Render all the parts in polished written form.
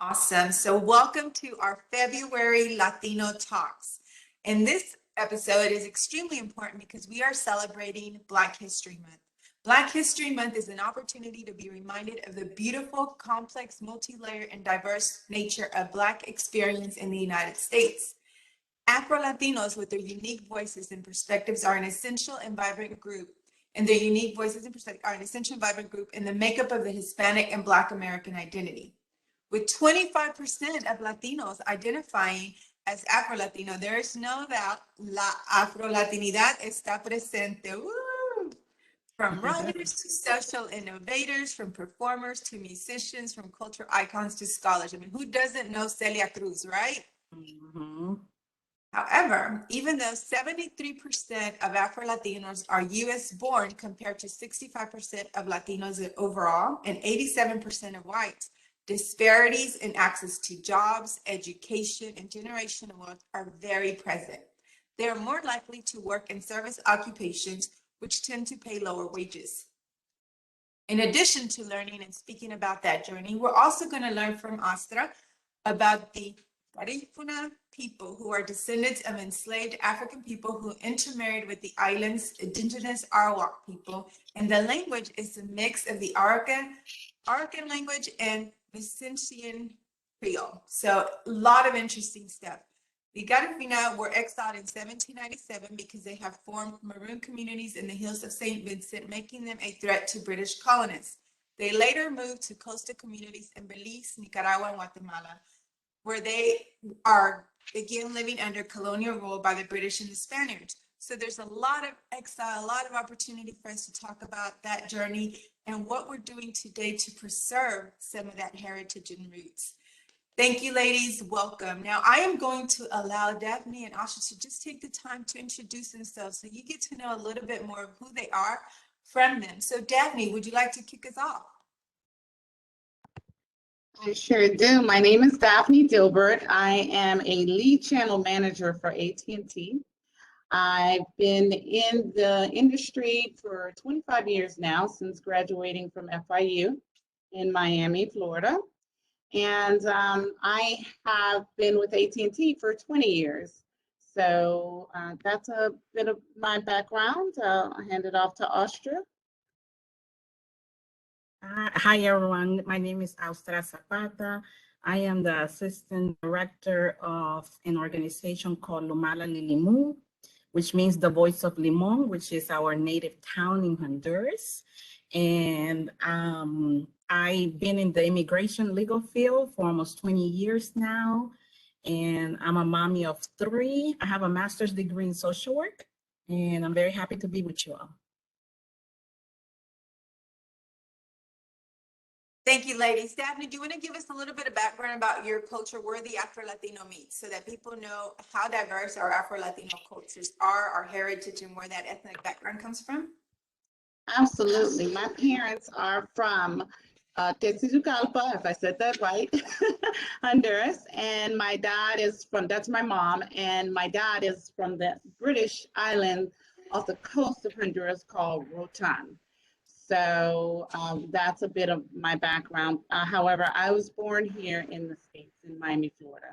Awesome. So welcome to our February Latino Talks. And this episode is extremely important because we are celebrating Black History Month. Black History Month is an opportunity to be reminded of the beautiful, complex, multi-layered, and diverse nature of Black experience in the United States. Afro-Latinos with their unique voices and perspectives are an essential and vibrant group, and their unique voices and perspectives are an essential and vibrant group in the makeup of the Hispanic and Black American identity. With 25% of Latinos identifying as Afro-Latino, there is no doubt la Afro-Latinidad está presente. Woo! From writers to social innovators, from performers to musicians, from cultural icons to scholars. I mean, who doesn't know Celia Cruz, right? Mm-hmm. However, even though 73% of Afro-Latinos are US born compared to 65% of Latinos overall and 87% of whites, disparities in access to jobs, education, and generational wealth are very present. They are more likely to work in service occupations, which tend to pay lower wages. In addition to learning and speaking about that journey, we're also going to learn from Austra about the Garufina people who are descendants of enslaved African people who intermarried with the island's indigenous Arawak people. And the language is a mix of the Arakan language and Vincentian Creole. So a lot of interesting stuff. The Garufina were exiled in 1797 because they have formed maroon communities in the hills of St. Vincent, making them a threat to British colonists. They later moved to coastal communities in Belize, Nicaragua, and Guatemala, where they are again living under colonial rule by the British and the Spaniards. So there's a lot of exile, a lot of opportunity for us to talk about that journey and what we're doing today to preserve some of that heritage and roots. Thank you, ladies. Welcome. Now, I am going to allow Daphne and Austra to just take the time to introduce themselves so you get to know a little bit more of who they are from them. So, Daphne, would you like to kick us off? I sure do. My name is Daphne Gilbert. I am a lead channel manager for AT&T. I've been in the industry for 25 years now, since graduating from FIU in Miami, Florida. And I have been with AT&T for 20 years. So that's a bit of my background. I'll hand it off to Austra. Hi, everyone. My name is Austra Zapata. I am the Assistant Director of an organization called Lumalali, Limu, which means the voice of Limon, which is our native town in Honduras. And I've been in the immigration legal field for almost 20 years now. And I'm a mommy of 3. I have a master's degree in social work, and I'm very happy to be with you all. Thank you, ladies. Daphne, do you want to give us a little bit of background about your culture, where the Afro-Latino meets, so that people know how diverse our Afro-Latino cultures are, our heritage, and where that ethnic background comes from? Absolutely. My parents are from Tegucigalpa, if I said that right, Honduras. And my dad is from, that's my mom, and my dad is from the British island off the coast of Honduras called Rotan. So that's a bit of my background. However, I was born here in the States, in Miami, Florida.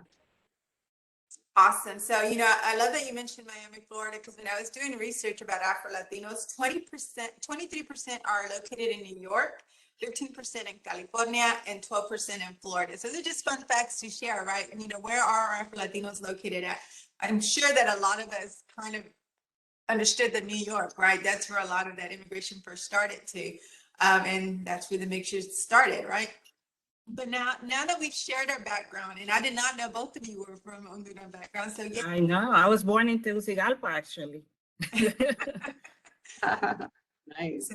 Awesome. So, you know, I love that you mentioned Miami, Florida, because when I was doing research about Afro-Latinos, 23% are located in New York, 13% in California, and 12% in Florida. So these are just fun facts to share, right? And, you know, where are our Afro-Latinos located at? I'm sure that a lot of us kind of understood that New York, right? That's where a lot of that immigration first started to. And that's where the mixture started, right? But now that we've shared our background, and I did not know both of you were from Honduran background, so yeah. I know. I was born in Tegucigalpa, actually. Nice.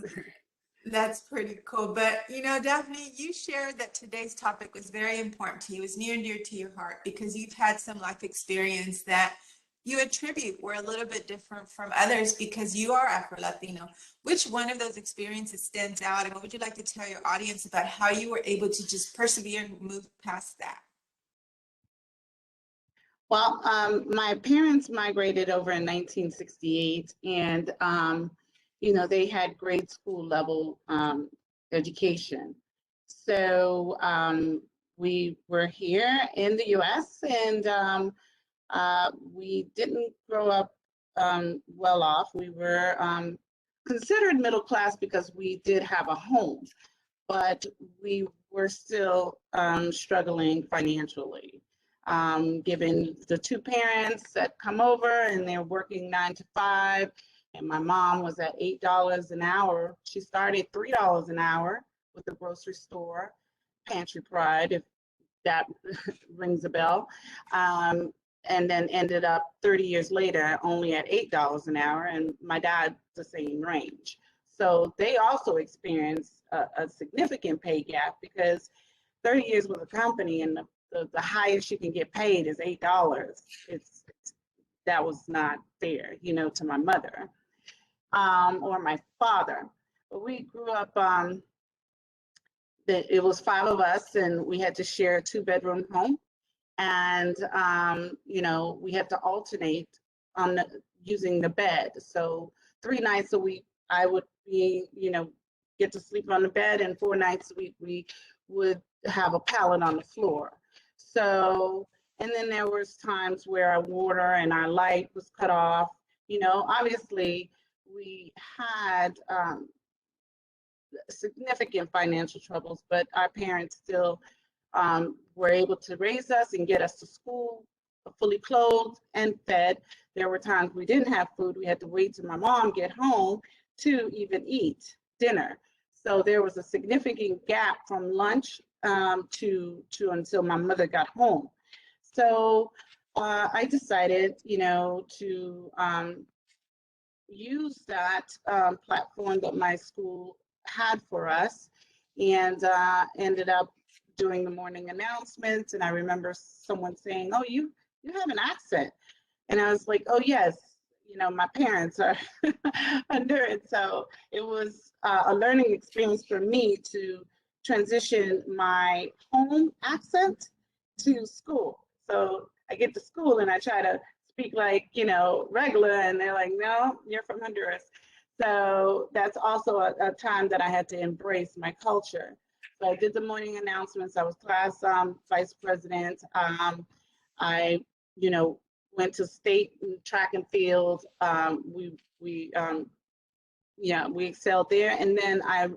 That's pretty cool. But, you know, Daphne, you shared that today's topic was very important to you. It was near and dear to your heart because you've had some life experience that you attribute were a little bit different from others because you are Afro-Latino. Which one of those experiences stands out? And what would you like to tell your audience about how you were able to just persevere and move past that? Well, my parents migrated over in 1968, and you know, they had grade school level education. So we were here in the US, and we didn't grow up well off. We were considered middle class because we did have a home, but we were still struggling financially. Given the two parents that come over and they're working 9 to 5, and my mom was at $8 an hour. She started $3 an hour with the grocery store, Pantry Pride, if that rings a bell. And then ended up 30 years later only at $8 an hour, and my dad the same range. So they also experienced a significant pay gap because 30 years with a company and the highest you can get paid is $8. That was not fair, you know, to my mother or my father. But we grew up, it was 5 of us, and we had to share a 2-bedroom home. And, you know, we had to alternate on using the bed. So 3 nights a week, I would be, you know, get to sleep on the bed, and 4 nights a week, we would have a pallet on the floor. So, and then there was times where our water and our light was cut off. You know, obviously we had significant financial troubles, but our parents still were able to raise us and get us to school fully clothed and fed. There were times we didn't have food. We had to wait till my mom get home to even eat dinner. So there was a significant gap from lunch to until my mother got home. So I decided, you know, to use that platform that my school had for us, and ended up doing the morning announcements. And I remember someone saying, "Oh, you have an accent," and I was like, "Oh yes, you know, my parents are Honduran." So it was a learning experience for me to transition my home accent to school. So I get to school and I try to speak like, you know, regular, and they're like, "No, you're from Honduras." So that's also a time that I had to embrace my culture. So I did the morning announcements. I was class vice president. I, you know, went to state track and field. We excelled there. And then I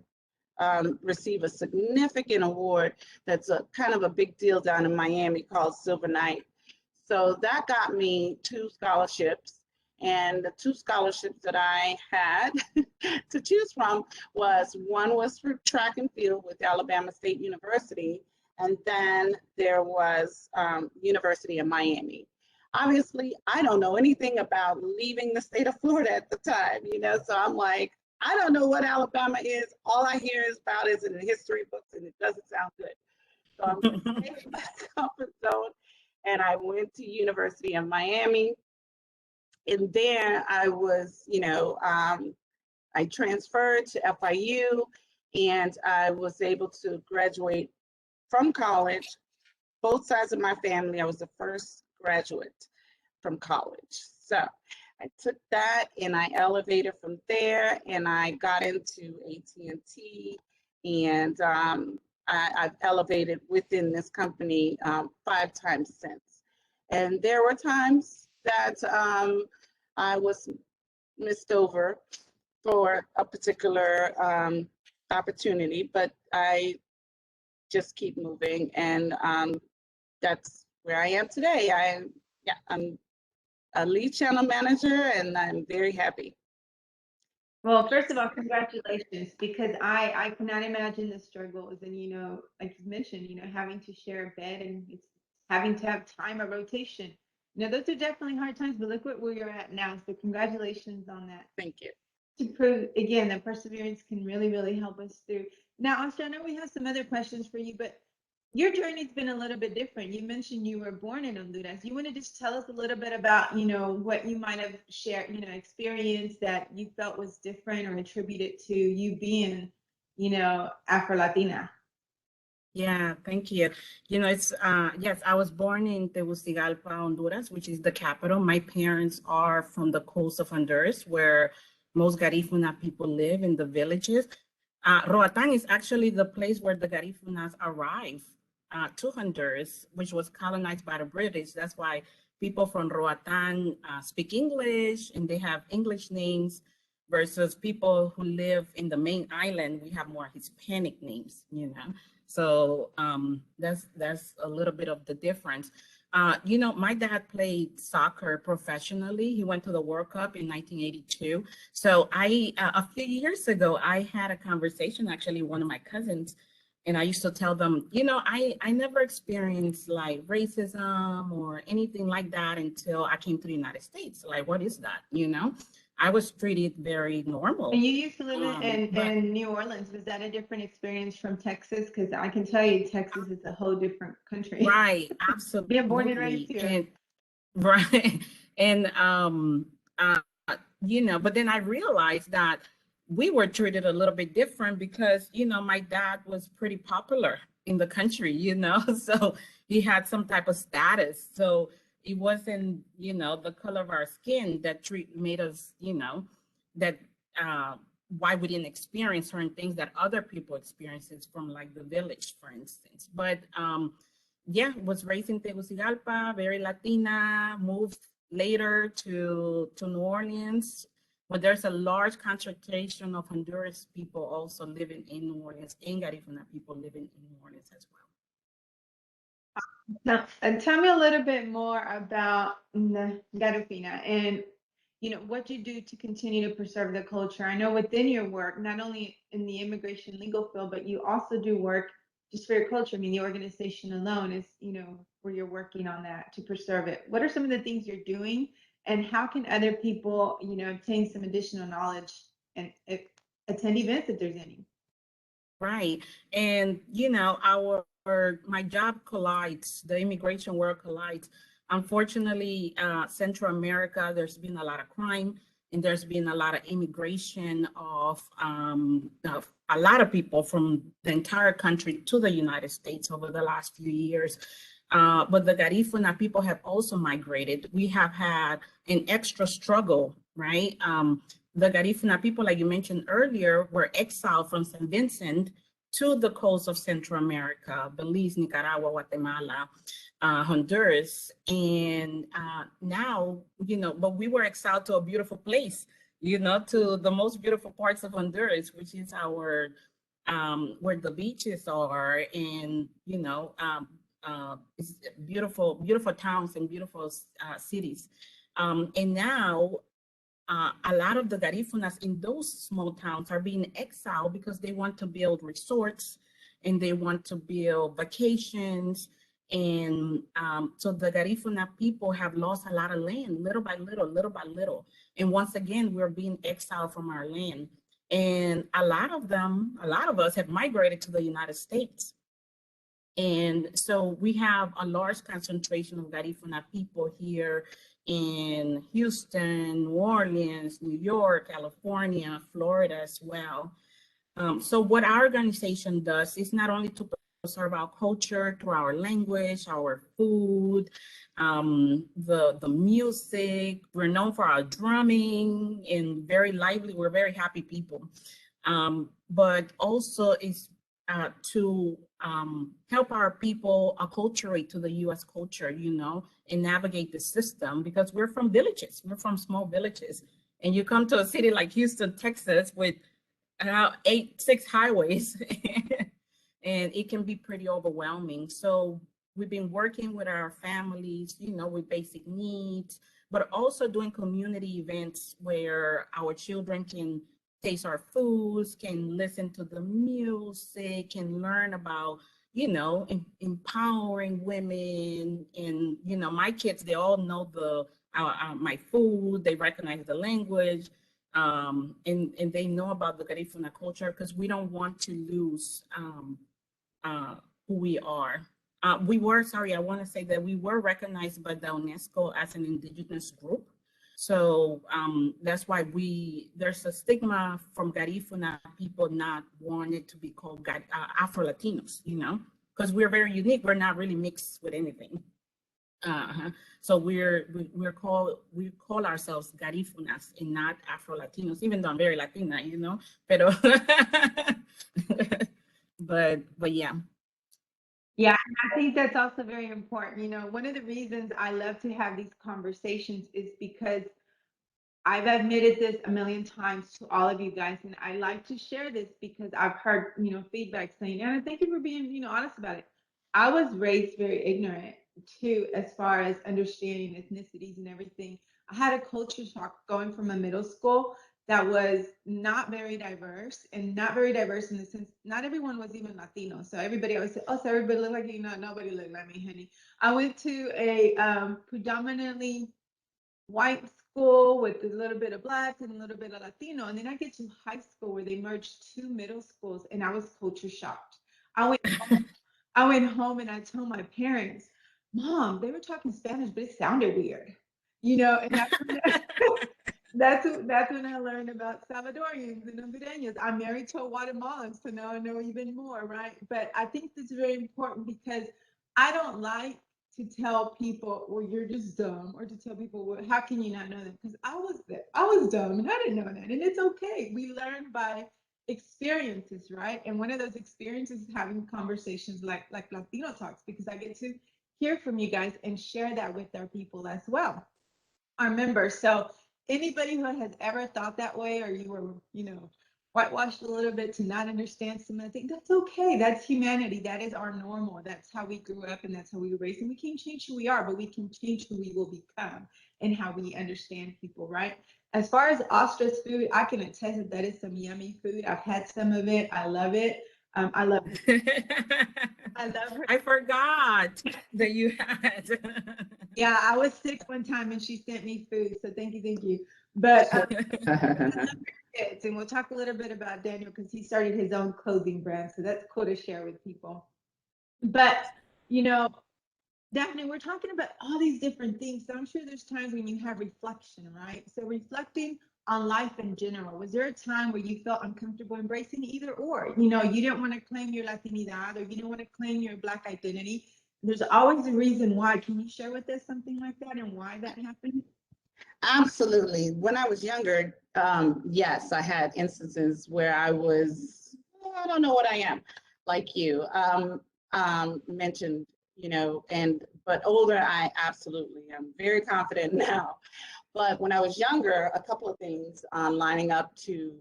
received a significant award that's a kind of a big deal down in Miami called Silver Knight. So that got me 2 scholarships. And the 2 scholarships that I had to choose from one was for track and field with Alabama State University, and then there was University of Miami. Obviously, I don't know anything about leaving the state of Florida at the time, you know, so I'm like, I don't know what Alabama is. All I hear about is in the history books, and it doesn't sound good. So I'm going to stay in my comfort zone, and I went to University of Miami. And there I was, you know, I transferred to FIU, and I was able to graduate from college. Both sides of my family, I was the first graduate from college. So I took that and I elevated from there, and I got into AT&T, and I've elevated within this company 5 times since. And there were times that I was missed over for a particular opportunity, but I just keep moving, and that's where I am today. I'm a lead channel manager, and I'm very happy. Well, first of all, congratulations, because I cannot imagine the struggles, and, you know, like you mentioned, you know, having to share a bed, and it's having to have time of rotation. You know, those are definitely hard times, but look where you're at now. So congratulations on that. Thank you. To prove again that perseverance can really, really help us through. Now, Austra, I know we have some other questions for you, but your journey's been a little bit different. You mentioned you were born in Honduras. You want to just tell us a little bit about, you know, what you might have shared, you know, experience that you felt was different or attributed to you being, you know, Afro-Latina. Yeah, thank you. You know, it's yes, I was born in Tegucigalpa, Honduras, which is the capital. My parents are from the coast of Honduras, where most Garifuna people live in the villages. Roatan is actually the place where the Garifunas arrive to Honduras, which was colonized by the British. That's why people from Roatan speak English and they have English names versus people who live in the main island. We have more Hispanic names, you know. So that's a little bit of the difference. You know, my dad played soccer professionally. He went to the World Cup in 1982. So a few years ago, I had a conversation, actually, with one of my cousins, and I used to tell them, you know, I never experienced like racism or anything like that until I came to the United States. Like, what is that? You know, I was treated very normal. And you used to live in New Orleans. Was that a different experience from Texas? Because I can tell you, Texas is a whole different country. Right, absolutely. Being born and raised here. And, right, and you know, but then I realized that we were treated a little bit different because, you know, my dad was pretty popular in the country, you know, so he had some type of status. So it wasn't, you know, the color of our skin that made us, you know, that why we didn't experience certain things that other people experiences from like the village, for instance. But yeah, was raised in Tegucigalpa, very Latina, moved later to New Orleans. But there's a large concentration of Honduras people also living in New Orleans, and Garifuna people living in New Orleans as well. Now, and tell me a little bit more about Garufina and, you know, what you do to continue to preserve the culture. I know within your work, not only in the immigration legal field, but you also do work just for your culture. I mean, the organization alone is, you know, where you're working on that to preserve it. What are some of the things you're doing? And how can other people, you know, obtain some additional knowledge and attend events if there's any? Right. And, you know, my job collides, the immigration world collides. Unfortunately, Central America, there's been a lot of crime and there's been a lot of immigration of a lot of people from the entire country to the United States over the last few years. But the Garifuna people have also migrated. We have had an extra struggle, right? The Garifuna people, like you mentioned earlier, were exiled from St. Vincent to the coast of Central America, Belize, Nicaragua, Guatemala, Honduras. And now, you know, but we were exiled to a beautiful place, you know, to the most beautiful parts of Honduras, which is our, where the beaches are and, you know, it's beautiful, beautiful towns and beautiful cities. And now a lot of the Garifunas in those small towns are being exiled because they want to build resorts and they want to build vacations. And so the Garifuna people have lost a lot of land, little by little, little by little. And once again, we're being exiled from our land. And a lot of us have migrated to the United States. And so we have a large concentration of Garifuna people here in Houston, New Orleans, New York, California, Florida as well. So what our organization does is not only to preserve our culture through our language, our food, the music. We're known for our drumming and very lively. We're very happy people. But also is to help our people acculturate to the U.S. culture, you know, and navigate the system, because we're from villages, we're from small villages, and you come to a city like Houston, Texas, with 6 highways, and it can be pretty overwhelming. So we've been working with our families, you know, with basic needs, but also doing community events where our children can taste our foods, can listen to the music, can learn about, you know, empowering women. And, you know, my kids, they all know my food, they recognize the language, and they know about the Garifuna culture, because we don't want to lose who we are. I want to say that we were recognized by the UNESCO as an indigenous group. So that's why there's a stigma from Garifuna people not wanting to be called Afro Latinos, you know, because we're very unique. We're not really mixed with anything. So we call ourselves Garifunas and not Afro Latinos, even though I'm very Latina, you know. Pero but yeah. Yeah, I think that's also very important. You know, one of the reasons I love to have these conversations is because I've admitted this a million times to all of you guys, and I like to share this because I've heard, feedback saying, Anna, thank you for being, honest about it. I was raised very ignorant too, as far as understanding ethnicities and everything. I had a culture shock going from a middle school that was not very diverse, and not very diverse in the sense not everyone was even Latino. So everybody always said, "Oh, so everybody looked like you." No, nobody looked like me, honey. I went to a predominantly white school with a little bit of black and a little bit of Latino. And then I get to high school where they merged two middle schools, and I was culture shocked. I went I went home and I told my parents, Mom, they were talking Spanish, but it sounded weird. And that's when I learned about Salvadorians and Hondureños. I'm married to a Guatemalan, so now I know even more, right? But I think this is very important because I don't like to tell people, well, you're just dumb, or to tell people, well, how can you not know that? Because I was there. I was dumb and I didn't know that. And it's okay. We learn by experiences, right? And one of those experiences is having conversations like Latino Talks, because I get to hear from you guys and share that with our people as well, our members. So anybody who has ever thought that way, or you were, whitewashed a little bit to not understand something, that's okay. That's humanity. That is our normal. That's how we grew up and that's how we were raised. And we can't change who we are, but we can change who we will become and how we understand people, right? As far as Austra's food, I can attest that that is some yummy food. I've had some of it. I love it. I love I love her. I forgot that you had. Yeah, I was sick one time and she sent me food. So thank you, thank you. But kids, and we'll talk a little bit about Daniel because he started his own clothing brand. So that's cool to share with people. But, you know, Daphne, we're talking about all these different things. So I'm sure there's times when you have reflection, right? So reflecting on life in general. Was there a time where you felt uncomfortable embracing either or? You didn't want to claim your Latinidad, or you didn't want to claim your Black identity. There's always a reason why. Can you share with us something like that and why that happened? Absolutely. When I was younger, yes, I had instances where I was, I don't know what I am, like you mentioned, but older, I absolutely am very confident now. But when I was younger, a couple of things lining up to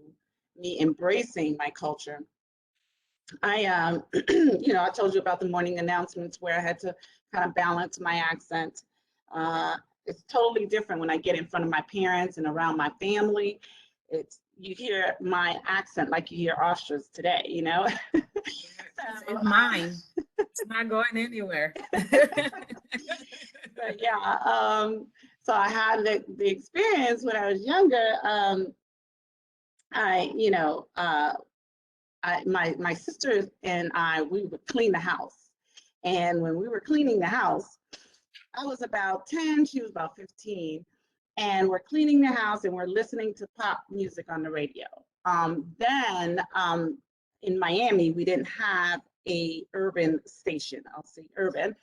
me embracing my culture. I I told you about the morning announcements where I had to kind of balance my accent. It's totally different when I get in front of my parents and around my family. You hear my accent like you hear Austra's today, It's mine. It's not going anywhere. But yeah, so I had the experience when I was younger. My sister and we would clean the house. And when we were cleaning the house, I was about 10, she was about 15. And we're cleaning the house and we're listening to pop music on the radio. Then in Miami, we didn't have a urban station, I'll say urban,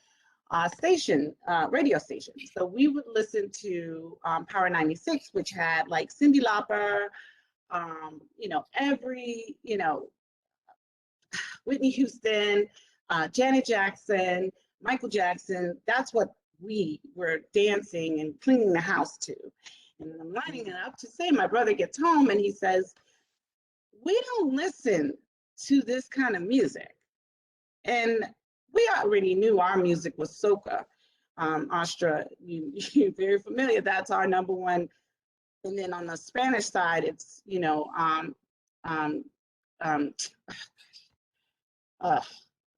radio station. So we would listen to Power 96, which had like Cyndi Lauper, Whitney Houston, Janet Jackson, Michael Jackson. That's what we were dancing and cleaning the house to. And I'm lining it up to say, my brother gets home and he says, we don't listen to this kind of music. And we already knew our music was soca. Austra, you're very familiar. That's our number one. And then on the Spanish side, it's,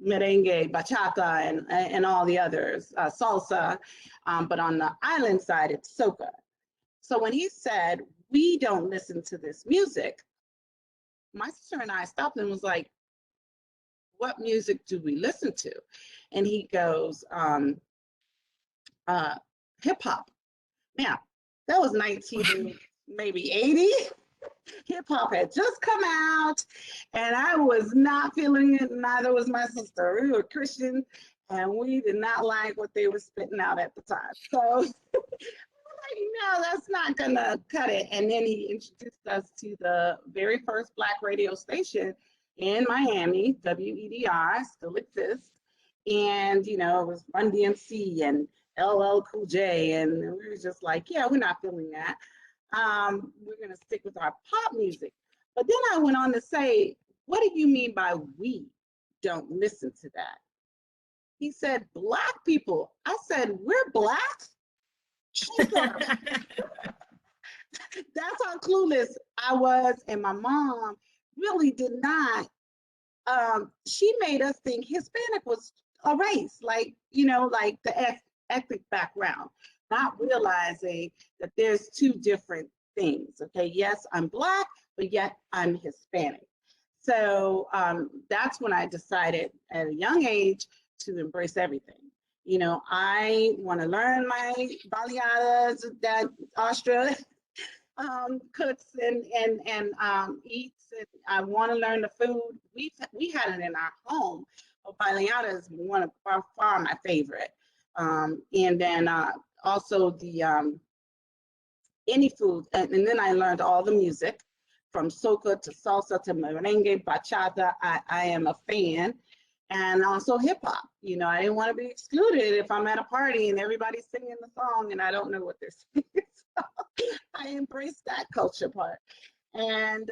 merengue, bachata, and all the others, salsa. But on the island side, it's soca. So when he said, we don't listen to this music, my sister and I stopped and was like, what music do we listen to? And he goes, hip hop. Now, that was 19 maybe 80. Hip hop had just come out and I was not feeling it. Neither was my sister. We were Christians and we did not like what they were spitting out at the time. So no, that's not gonna cut it. And then he introduced us to the very first Black radio station in Miami, WEDR, still exists. And, you know, it was Run DMC and LL Cool J. And we were just like, yeah, we're not feeling that. We're going to stick with our pop music. But then I went on to say, what do you mean by we don't listen to that? He said, Black people. I said, we're Black? That's how clueless I was. And my mom really did not. She made us think Hispanic was a race, like, you know, like the ethnic background, not realizing that there's two different things. Okay, yes, I'm Black, but yet I'm Hispanic. So that's when I decided at a young age to embrace everything. You know, I want to learn my baleadas that Austra cooks and eats. And I want to learn the food. We had it in our home. Baleada is one of by far my favorite. And then also the any food. And then I learned all the music from soca to salsa to merengue, bachata. I am a fan. And also hip hop. You know, I didn't want to be excluded if I'm at a party and everybody's singing the song and I don't know what they're singing. So I embraced that culture part. And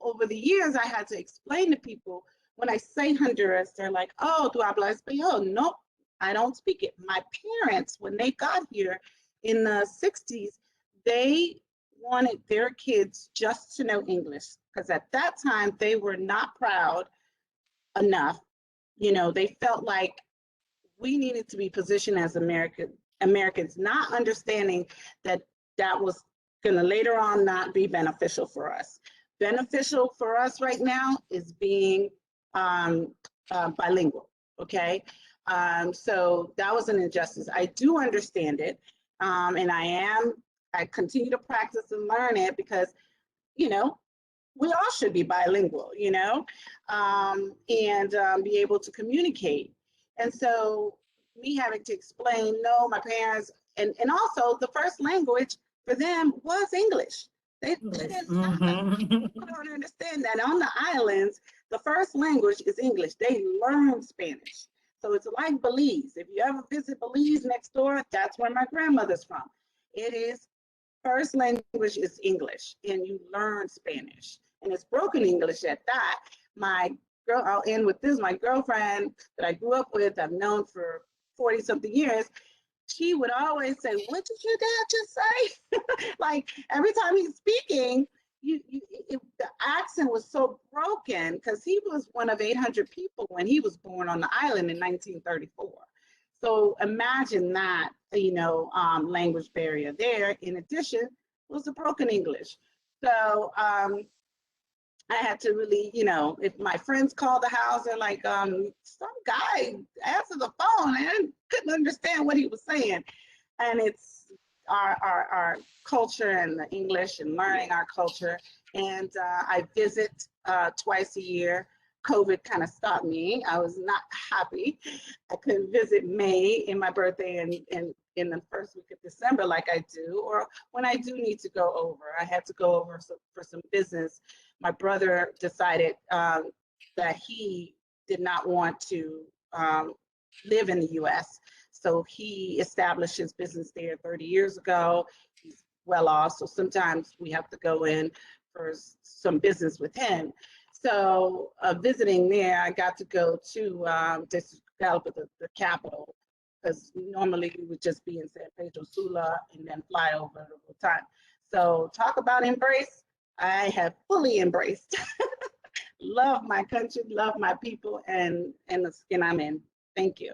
over the years, I had to explain to people when I say Honduras, they're like, oh, ¿tú hablas español? Nope, I don't speak it. My parents, when they got here in the 60s, they wanted their kids just to know English because at that time they were not proud enough. You know, they felt like we needed to be positioned as Americans, not understanding that that was going to later on not be beneficial for us. Beneficial for us right now is being bilingual, okay? So that was an injustice. I do understand it, and I continue to practice and learn it because, you know, we all should be bilingual, you know, and be able to communicate. And so me having to explain, no, my parents, and also the first language for them was English. They didn't people don't understand that on the islands, the first language is English. They learn Spanish. So it's like Belize. If you ever visit Belize next door, that's where my grandmother's from. It is first language is English, and you learn Spanish, and it's broken English at that. I'll end with this. My girlfriend that I grew up with, I've known for 40 something years, she would always say, what did your dad just say? Like every time he's speaking, the accent was so broken because he was one of 800 people when he was born on the island in 1934. So imagine that, you know, language barrier there. In addition, was the broken English. So I had to really, you know, if my friends called the house, they're like, some guy answered the phone and I couldn't understand what he was saying. And it's our culture and the English and learning our culture. And I visit twice a year. COVID kind of stopped me. I was not happy. I couldn't visit May in my birthday and in the first week of December like I do, or when I do need to go over. I had to go over for some business. My brother decided that he did not want to live in the US. So he established his business there 30 years ago. He's well off, so sometimes we have to go in for some business with him. So visiting there, I got to go to the capital, because normally we would just be in San Pedro Sula and then fly over the whole time. So talk about embrace, I have fully embraced. Love my country, love my people, and the skin I'm in. Thank you.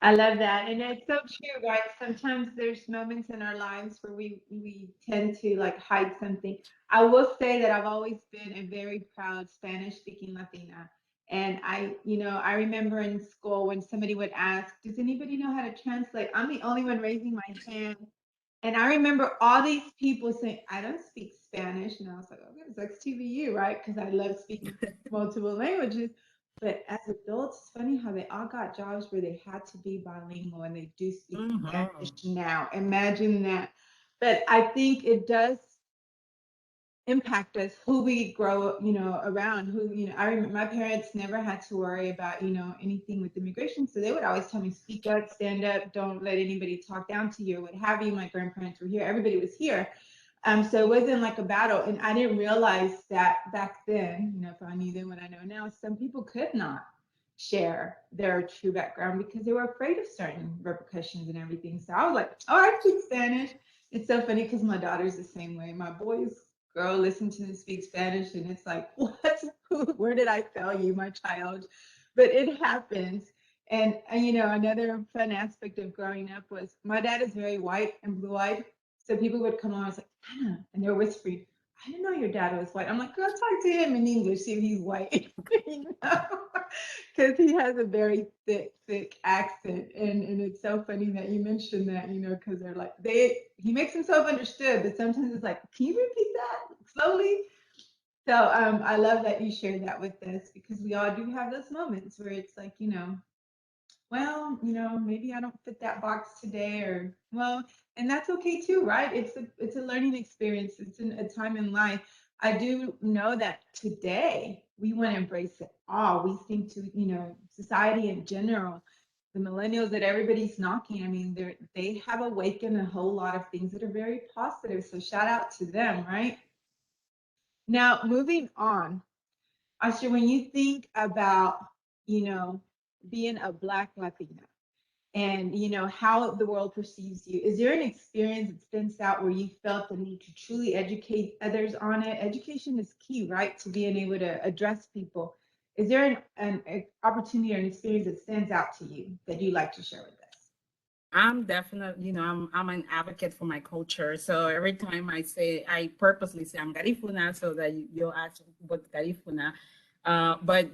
I love that. And it's so true, right? Sometimes there's moments in our lives where we tend to like hide something. I will say that I've always been a very proud Spanish speaking Latina. And I remember in school when somebody would ask, does anybody know how to translate? I'm the only one raising my hand. And I remember all these people saying, I don't speak Spanish. And I was like, okay, sucks to be you, right? Because I love speaking multiple languages. But as adults, it's funny how they all got jobs where they had to be bilingual and they do speak Spanish now. Imagine that. But I think it does impact us, who we grow, around, who, I remember my parents never had to worry about, anything with immigration. So they would always tell me, speak up, stand up, don't let anybody talk down to you, or what have you. My grandparents were here, everybody was here. So it wasn't like a battle. And I didn't realize that back then, if I knew then what I know now, some people could not share their true background because they were afraid of certain repercussions and everything. So I was like, oh, I speak Spanish. It's so funny because my daughter's the same way. My boys girl listen to me speak Spanish and it's like, what? Where did I fail you, my child? But it happens. And another fun aspect of growing up was my dad is very white and blue-eyed. So people would come on, I was like, Anna, and they're whispering, I didn't know your dad was white. I'm like, go talk to him in English, see if he's white. Because he has a very thick accent. And it's so funny that you mentioned that, because they're like, he makes himself understood, but sometimes it's like, can you repeat that slowly? So I love that you shared that with us, because we all do have those moments where it's like, well, maybe I don't fit that box today, or well, and that's okay too, right? It's a learning experience. It's a time in life. I do know that today we want to embrace it all. We think to, society in general, the millennials that everybody's knocking. I mean, they have awakened a whole lot of things that are very positive. So shout out to them, right? Now, moving on, Austra, when you think about, being a Black Latina, and how the world perceives you, is there an experience that stands out where you felt the need to truly educate others on it? Education is key, right, to being able to address people. Is there an opportunity or an experience that stands out to you that you'd like to share with us? I'm definitely, I'm an advocate for my culture. So every time I purposely say I'm Garifuna so that you'll ask what Garifuna. But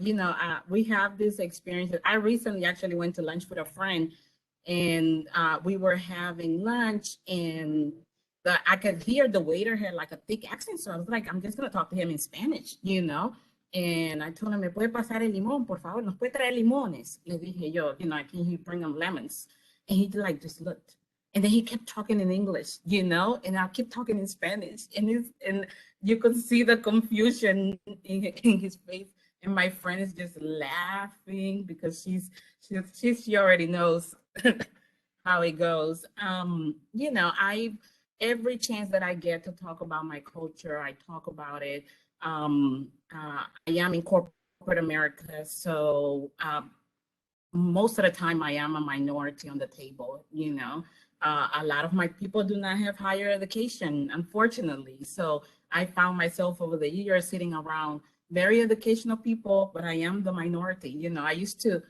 we have this experience. I recently actually went to lunch with a friend, and we were having lunch, and I could hear the waiter had like a thick accent. So I was like, I'm just gonna talk to him in Spanish, And I told him, ¿me puede pasar el limón, por favor? ¿Nos puede traer limones? Le dije yo, can you bring him lemons? And he like just looked. And then he kept talking in English, and I kept talking in Spanish. And you could see the confusion in his face. And my friend is just laughing because she already knows how it goes. Every chance that I get to talk about my culture, I talk about it. I am in corporate America, so most of the time I am a minority on the table. A lot of my people do not have higher education, unfortunately. So I found myself over the years sitting around very educational people, but I am the minority. I used to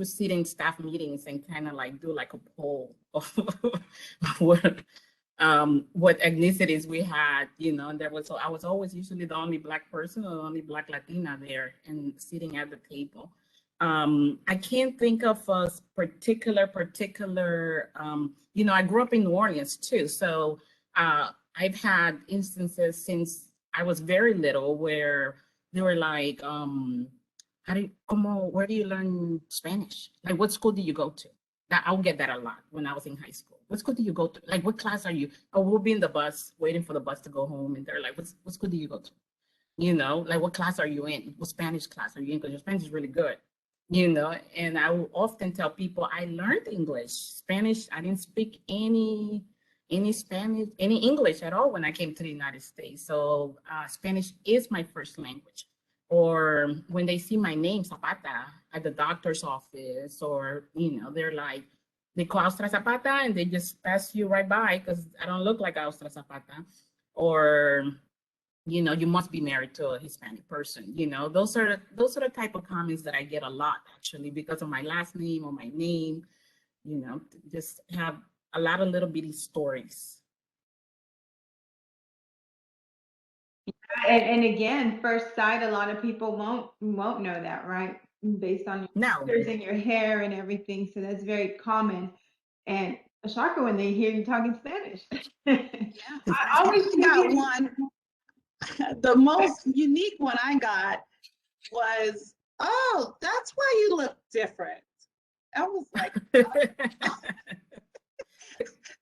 sit in staff meetings and kind of like do like a poll of what ethnicities we had, and I was always usually the only Black person or the only Black Latina there and sitting at the table. I can't think of a particular, I grew up in New Orleans too. So I've had instances since I was very little where they were like, where do you learn Spanish? Like, what school do you go to? I'll get that a lot when I was in high school. What school do you go to? Like, what class are you? Oh, we'll be in the bus waiting for the bus to go home. And they're like, what school do you go to? Like, what class are you in? What Spanish class are you in? Because your Spanish is really good. And I will often tell people I learned English. Spanish, I didn't speak any Spanish, any English at all when I came to the United States. So Spanish is my first language. Or when they see my name, Zapata, at the doctor's office, or, they're like, they call Austra Zapata and they just pass you right by because I don't look like Austra Zapata. Or, you must be married to a Hispanic person. Those are the type of comments that I get a lot, actually, because of my last name or my name. Just have a lot of little bitty stories. And again, first sight, a lot of people won't know that, right? Based on your feathers and your hair and everything. So that's very common. And a shocker when they hear you talking Spanish. I always got one. The most unique one I got was, oh, that's why you look different. I was like,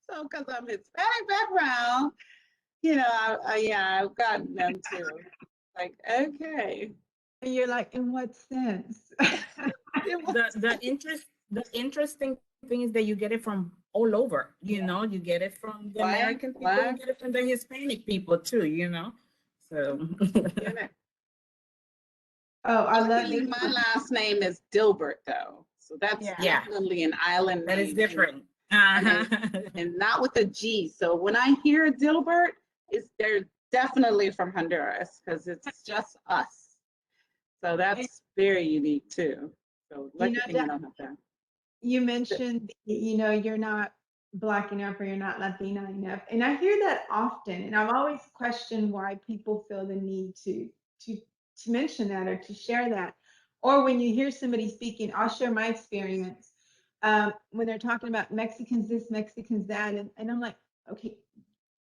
so because I'm Hispanic background, Yeah, I've gotten them too. Like, okay. And you're like, in what sense? The interesting thing is that you get it from all over, you get it from the White, American people, you black, get it from the Hispanic people too. So get it. Oh, I love Luckily, this. my last name is Gilbert, though. So that's Yeah. Yeah. definitely an island that is name. different. And not with a G. So when I hear Gilbert, they're definitely from Honduras because it's just us. So that's very unique too. So lucky thing I don't have that. You mentioned, you're not Black enough or you're not Latina enough. And I hear that often. And I've always questioned why people feel the need to mention that or to share that. Or when you hear somebody speaking, I'll share my experience when they're talking about Mexicans this, Mexicans that. And I'm like, okay,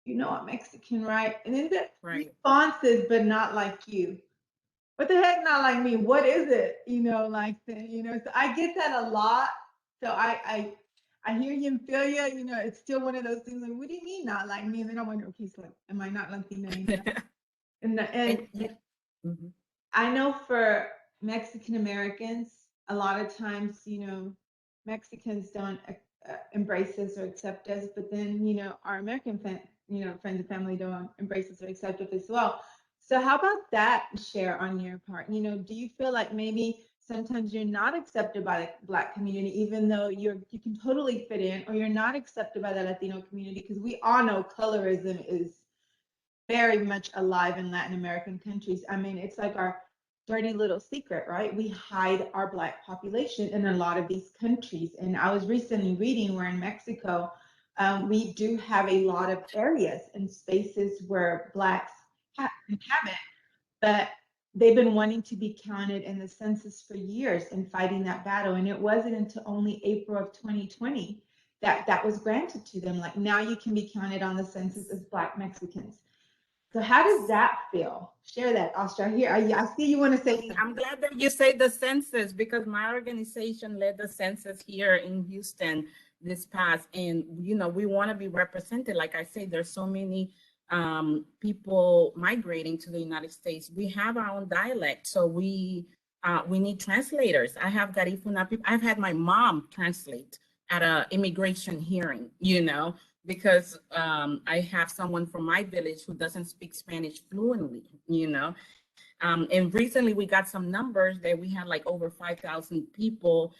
I'm Mexican, right? And then the Right. responses, but not like you. What the heck, not like me? What is it? So I get that a lot. So I hear you and feel you. It's still one of those things. Like, what do you mean not like me? And then I wonder, okay, so am I not Latina enough? And Mhm. I know for Mexican Americans, a lot of times, Mexicans don't embrace us or accept us, but then, our American friends and family don't embrace us or accept us as well. So how about that share on your part? Do you feel like maybe sometimes you're not accepted by the Black community, even though you can totally fit in, or you're not accepted by the Latino community? Because we all know colorism is very much alive in Latin American countries. I mean, it's like our dirty little secret, right? We hide our Black population in a lot of these countries. And I was recently reading where in Mexico, we do have a lot of areas and spaces where Blacks inhabit, but they've been wanting to be counted in the census for years and fighting that battle. And it wasn't until only April of 2020 that was granted to them. Like, now you can be counted on the census as Black Mexicans. So how does that feel? Share that, Austra. Here, I see you want to say. I'm glad that you say the census, because my organization led the census here in Houston this past, and we want to be represented. Like I say, there's so many people migrating to the United States. We have our own dialect, so we need translators. I have Garifuna people. I've had my mom translate at an immigration hearing, because I have someone from my village who doesn't speak Spanish fluently, and recently we got some numbers that we had like over 5,000 people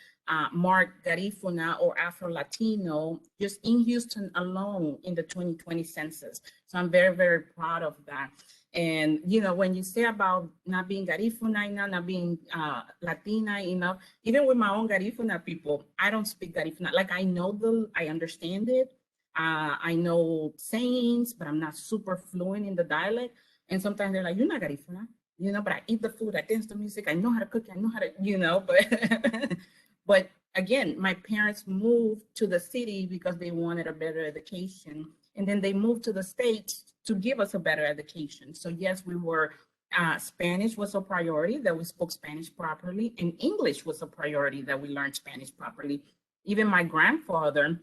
marked Garifuna or Afro Latino just in Houston alone in the 2020 census. So I'm very, very proud of that. And, when you say about not being Garifuna, not being Latina, even with my own Garifuna people, I don't speak Garifuna. Like, I understand it. I know sayings, but I'm not super fluent in the dialect. And sometimes they're like, you're not Garifuna, but I eat the food, I dance the music, I know how to cook, I know how to, but again, my parents moved to the city because they wanted a better education. And then they moved to the States to give us a better education. So yes, we were, Spanish was a priority, that we spoke Spanish properly, and English was a priority, that we learned Spanish properly. Even my grandfather,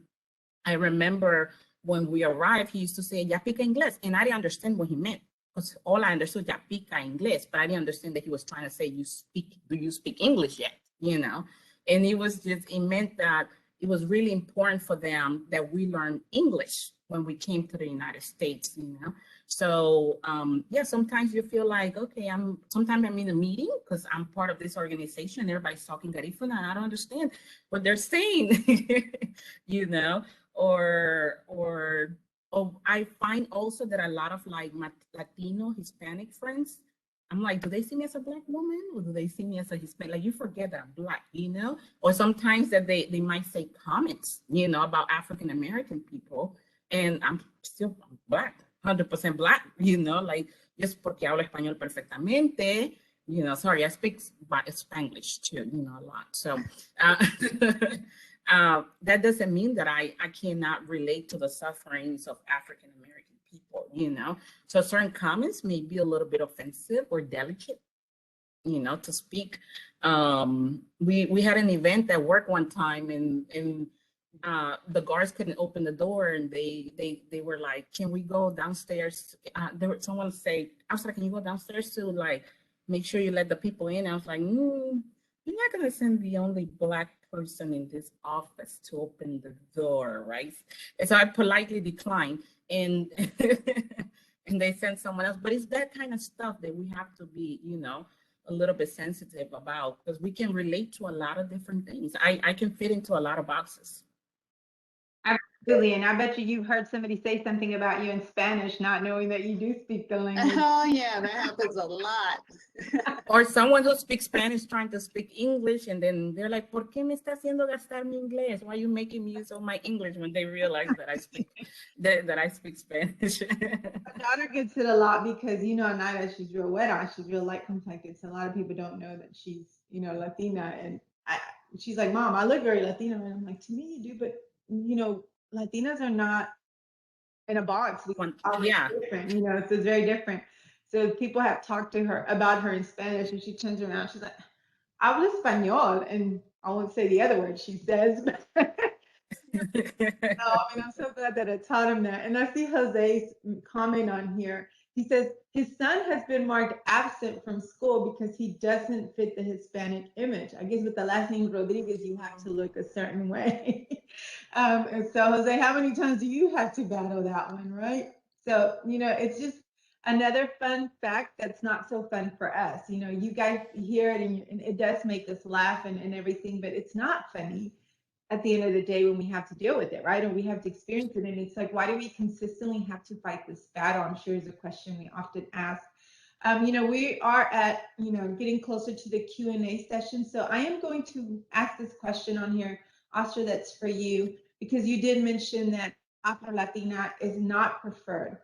I remember when we arrived, he used to say, ya pica inglés, and I didn't understand what he meant, because all I understood, ya pica inglés, but I didn't understand that he was trying to say, do you speak English yet, And it meant that it was really important for them that we learn English when we came to the United States, So yeah, sometimes you feel like, okay, sometimes I'm in a meeting because I'm part of this organization, everybody's talking Garifuna, and I don't understand what they're saying, or I find also that a lot of like my Latino, Hispanic friends, I'm like, do they see me as a Black woman, or do they see me as a Hispanic? Like, you forget that I'm Black, Or sometimes that they might say comments, about African American people, and I'm still Black, 100% Black, like, just porque hablo español perfectamente, sorry, I speak Spanglish too, a lot. So that doesn't mean that I cannot relate to the sufferings of African American people, So certain comments may be a little bit offensive or delicate, to speak. We had an event at work one time, and the guards couldn't open the door, and they were like, "Can we go downstairs?" There was someone say, "I was like, can you go downstairs to like make sure you let the people in?" I was like, "You're not gonna send the only Black person in this office to open the door, right?" And so I politely declined, and and they sent someone else. But it's that kind of stuff that we have to be, a little bit sensitive about, because we can relate to a lot of different things. I can fit into a lot of boxes. Absolutely. And I bet you've heard somebody say something about you in Spanish, not knowing that you do speak the language. Oh, yeah, that happens a lot. Or someone who speaks Spanish trying to speak English, and then they're like, "¿Por qué me está haciendo gastar mi inglés? Why are you making me use all my English?" When they realize that I speak that I speak Spanish. My daughter gets it a lot because, Anaya, she's real wet. She's real light complected. So a lot of people don't know that she's, Latina. And she's like, "Mom, I look very Latino." And I'm like, "To me, you do, but Latinas are not in a box. We are Yeah. different, so it's very different." So people have talked to her about her in Spanish, and she turns around, she's like, "Hablo español," and I won't say the other word she says. I'm so glad that I taught him that. And I see Jose's comment on here. He says his son has been marked absent from school because he doesn't fit the Hispanic image. I guess with the last name Rodriguez, you have to look a certain way. And so, Jose, how many times do you have to battle that one, right? So, it's just another fun fact that's not so fun for us. You guys hear it and it does make us laugh and everything, but it's not funny at the end of the day when we have to deal with it, right? And we have to experience it. And it's like, why do we consistently have to fight this battle? I'm sure is a question we often ask. We are at, getting closer to the Q&A session. So I am going to ask this question on here, Austra, that's for you, because you did mention that Afro-Latina is not preferred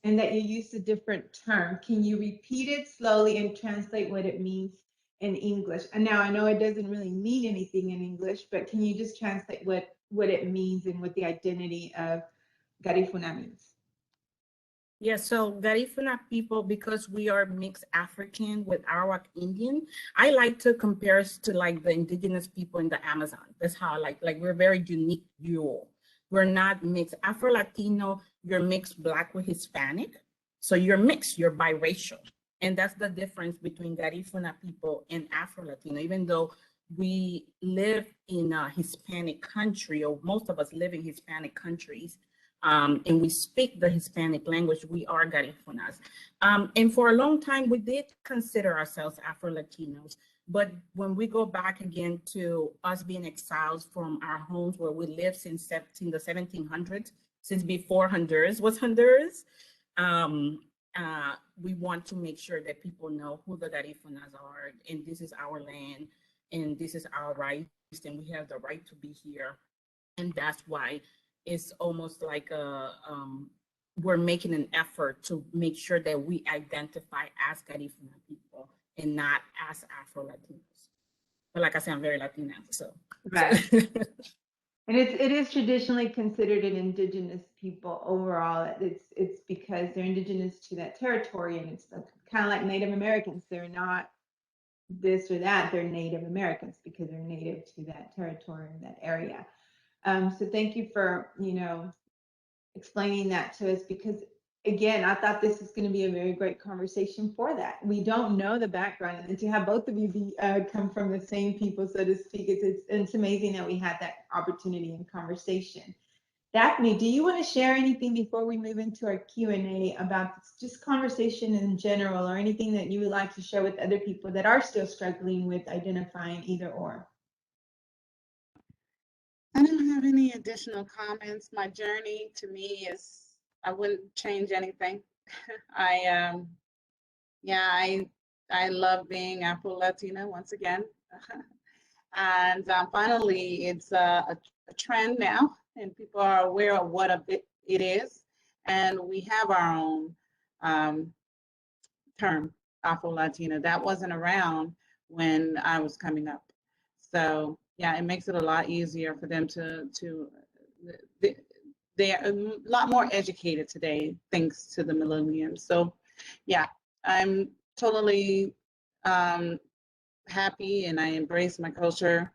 and that you used a different term. Can you repeat it slowly and translate what it means in English? And now I know it doesn't really mean anything in English, but can you just translate what it means and what the identity of Garifuna means? Yeah, so Garifuna people, because we are mixed African with Arawak Indian, I like to compare us to like the indigenous people in the Amazon. That's how I like we're very unique duo. We're not mixed Afro-Latino, you're mixed Black with Hispanic. So you're mixed, you're biracial. And that's the difference between Garifuna people and Afro-Latino. Even though we live in a Hispanic country, or most of us live in Hispanic countries, and we speak the Hispanic language, we are Garifunas. And for a long time, we did consider ourselves Afro-Latinos. But when we go back again to us being exiles from our homes where we lived since the 1700s, since before Honduras was Honduras, we want to make sure that people know who the Garifunas are, and this is our land, and this is our rights, and we have the right to be here. And that's why it's almost like we're making an effort to make sure that we identify as Garifuna people and not as Afro-Latinos. But like I said, I'm very Latina, so. Right. And it is traditionally considered an indigenous people overall. It's because they're indigenous to that territory, and it's kind of like Native Americans. They're not this or that. They're Native Americans because they're native to that territory or that area. So thank you for, explaining that to us, because again, I thought this was going to be a very great conversation for that. We don't know the background, and to have both of you be come from the same people, so to speak, it's amazing that we had that opportunity and conversation. Daphne, do you want to share anything before we move into our Q&A about just conversation in general, or anything that you would like to share with other people that are still struggling with identifying either or? I don't have any additional comments. My journey to me is, I wouldn't change anything. I love being Afro-Latina once again. And finally, it's a trend now, and people are aware of what it is. And we have our own term, Afro-Latina. That wasn't around when I was coming up. So yeah, it makes it a lot easier for them they're a lot more educated today, thanks to the millennium. So yeah, I'm totally happy, and I embrace my culture,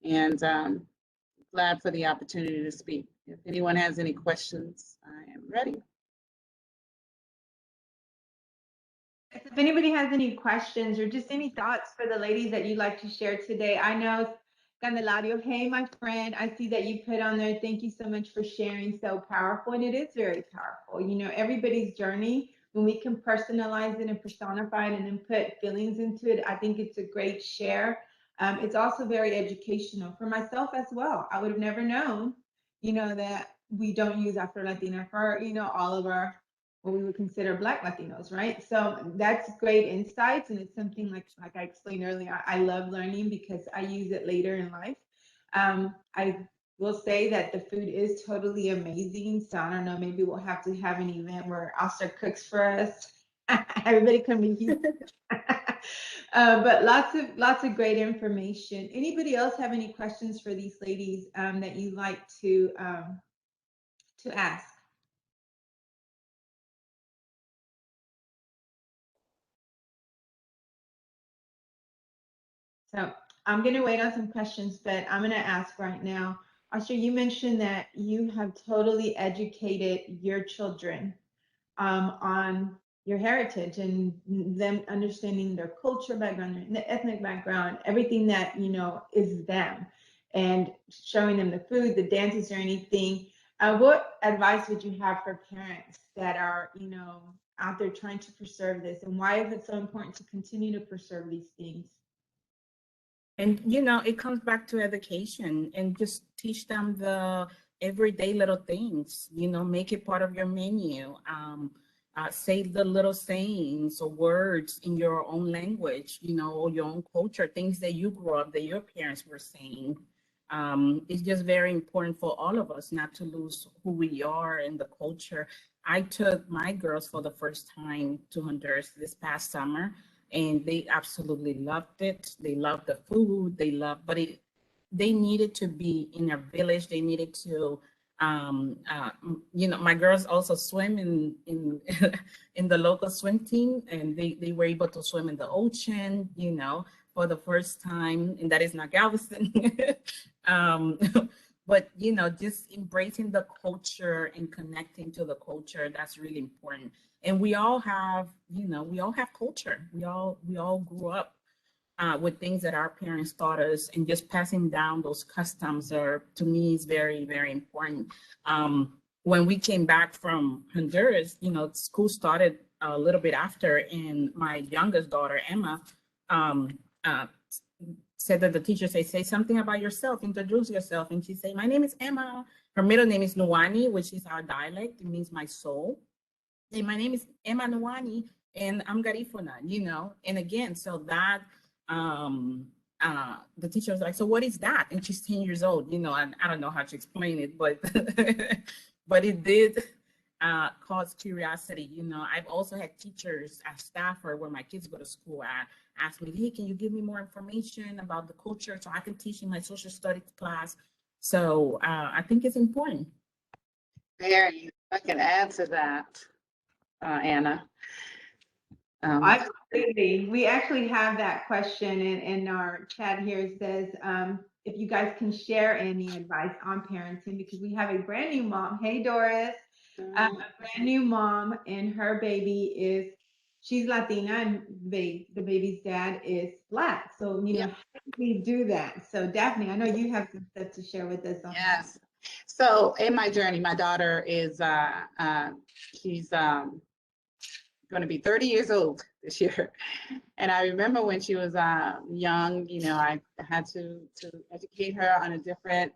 and glad for the opportunity to speak. If anyone has any questions, I am ready. If anybody has any questions or just any thoughts for the ladies that you'd like to share today, I know Candelario, hey, my friend, I see that you put on there. Thank you so much for sharing. So powerful. And it is very powerful. You know, everybody's journey, when we can personalize it and personify it and then put feelings into it, I think it's a great share. It's also very educational for myself as well. I would have never known, you know, that we don't use Afro Latina for, you know, all of our what we would consider Black Latinos, right? So that's great insights, and it's something like I explained earlier, I love learning because I use it later in life. I will say that the food is totally amazing. So I don't know, maybe we'll have to have an event where Austra cooks for us. Everybody come be here. But lots of great information. Anybody else have any questions for these ladies that you'd like to ask? So I'm going to wait on some questions, but I'm going to ask right now. Austra, you mentioned that you have totally educated your children on your heritage and them understanding their culture background, their ethnic background, everything that, you know, is them, and showing them the food, the dances, or anything. What advice would you have for parents that are, you know, out there trying to preserve this, and why is it so important to continue to preserve these things? And, you know, it comes back to education and just teach them the everyday little things, you know, make it part of your menu. Say the little sayings or words in your own language, you know, or your own culture, things that you grew up, that your parents were saying. It's just very important for all of us not to lose who we are and the culture. I took my girls for the first time to Honduras this past summer, and they absolutely loved it. They loved the food. They needed to be in a village. They needed to, you know, my girls also swim in in the local swim team, and they were able to swim in the ocean, you know, for the first time, and that is not Galveston. But, you know, just embracing the culture and connecting to the culture, that's really important. And we all have, you know, we all have culture. We all grew up with things that our parents taught us, and just passing down those customs are, to me, is very, very important. When we came back from Honduras, you know, school started a little bit after, and my youngest daughter, Emma, said that the teacher say something about yourself, introduce yourself. And she said, my name is Emma. Her middle name is Nuwani, which is our dialect. It means my soul. And my name is Emma Nuwani, and I'm Garufina, you know. And again, so that the teacher was like, so what is that? And she's 10 years old, you know, and I don't know how to explain it, but but it did cause curiosity. You know, I've also had teachers as staffer where my kids go to school ask me, hey, can you give me more information about the culture so I can teach in my social studies class? So I think it's important. Very, I can add to that, Anna. Absolutely. We actually have that question in our chat here. It says, if you guys can share any advice on parenting, because we have a brand new mom. Hey, Doris. A brand new mom, and her baby she's Latina, and the baby's dad is Black. So, you know, how do we do that? So, Daphne, I know you have some stuff to share with us on Yes. That. So, in my journey, my daughter is, she's going to be 30 years old this year. And I remember when she was young, you know, I had to educate her on a different,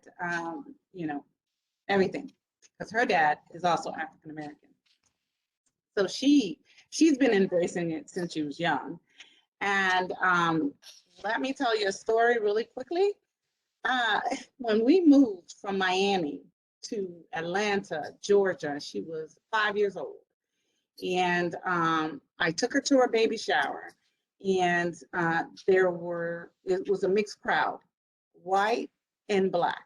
you know, everything, because her dad is also African-American. So she's been embracing it since she was young. And let me tell you a story really quickly. When we moved from Miami to Atlanta, Georgia, she was 5 years old. And I took her to her baby shower, and it was a mixed crowd, white and Black.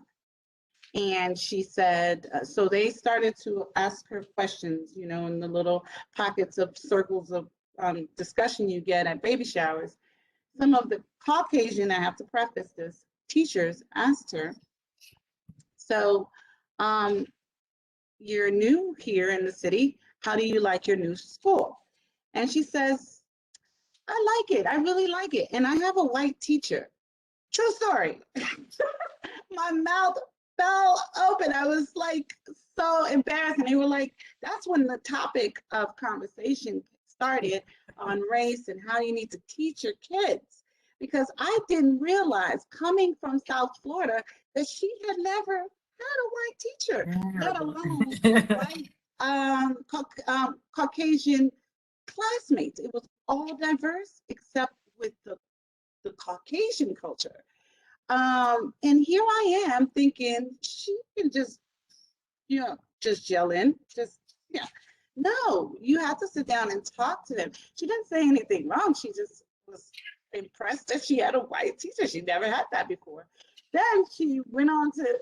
And she said, so they started to ask her questions, you know, in the little pockets of circles of discussion you get at baby showers. Some of the Caucasian, I have to preface this, teachers asked her, So you're new here in the city. How do you like your new school? And she says, I like it. I really like it. And I have a white teacher. True story. My mouth fell open. I was like so embarrassed. And they were like, that's when the topic of conversation started on race and how you need to teach your kids. Because I didn't realize coming from South Florida that she had never had a white teacher, let alone white Caucasian classmates. It was all diverse except with the Caucasian culture. And here I am thinking she can just, just yell in, just, yeah. No, you have to sit down and talk to them. She didn't say anything wrong. She just was impressed that she had a white teacher. She never had that before. Then she went on to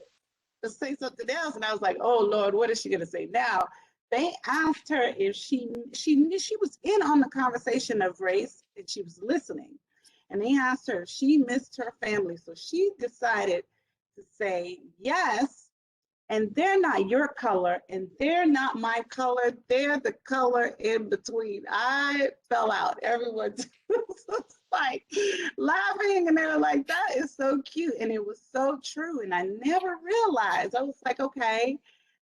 say something else, and I was like, oh Lord, what is she gonna say now? They asked her if she knew she was in on the conversation of race and she was listening. And they asked her if she missed her family. So she decided to say yes. And they're not your color and they're not my color. They're the color in between. I fell out. Everyone was like laughing and they were like, that is so cute. And it was so true. And I never realized. I was like, okay,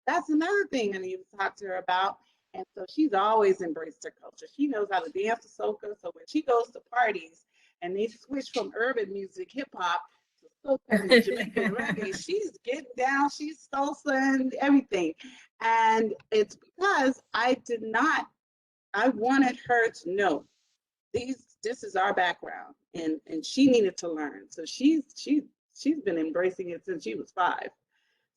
that's another thing I need to talk to her about. And so she's always embraced her culture. She knows how to dance to soca. So when she goes to parties and they switch from urban music, hip hop, to soca and Jamaican reggae, she's getting down, she's salsa and everything. And it's because I wanted her to know this is our background, and she needed to learn. So she's been embracing it since she was 5.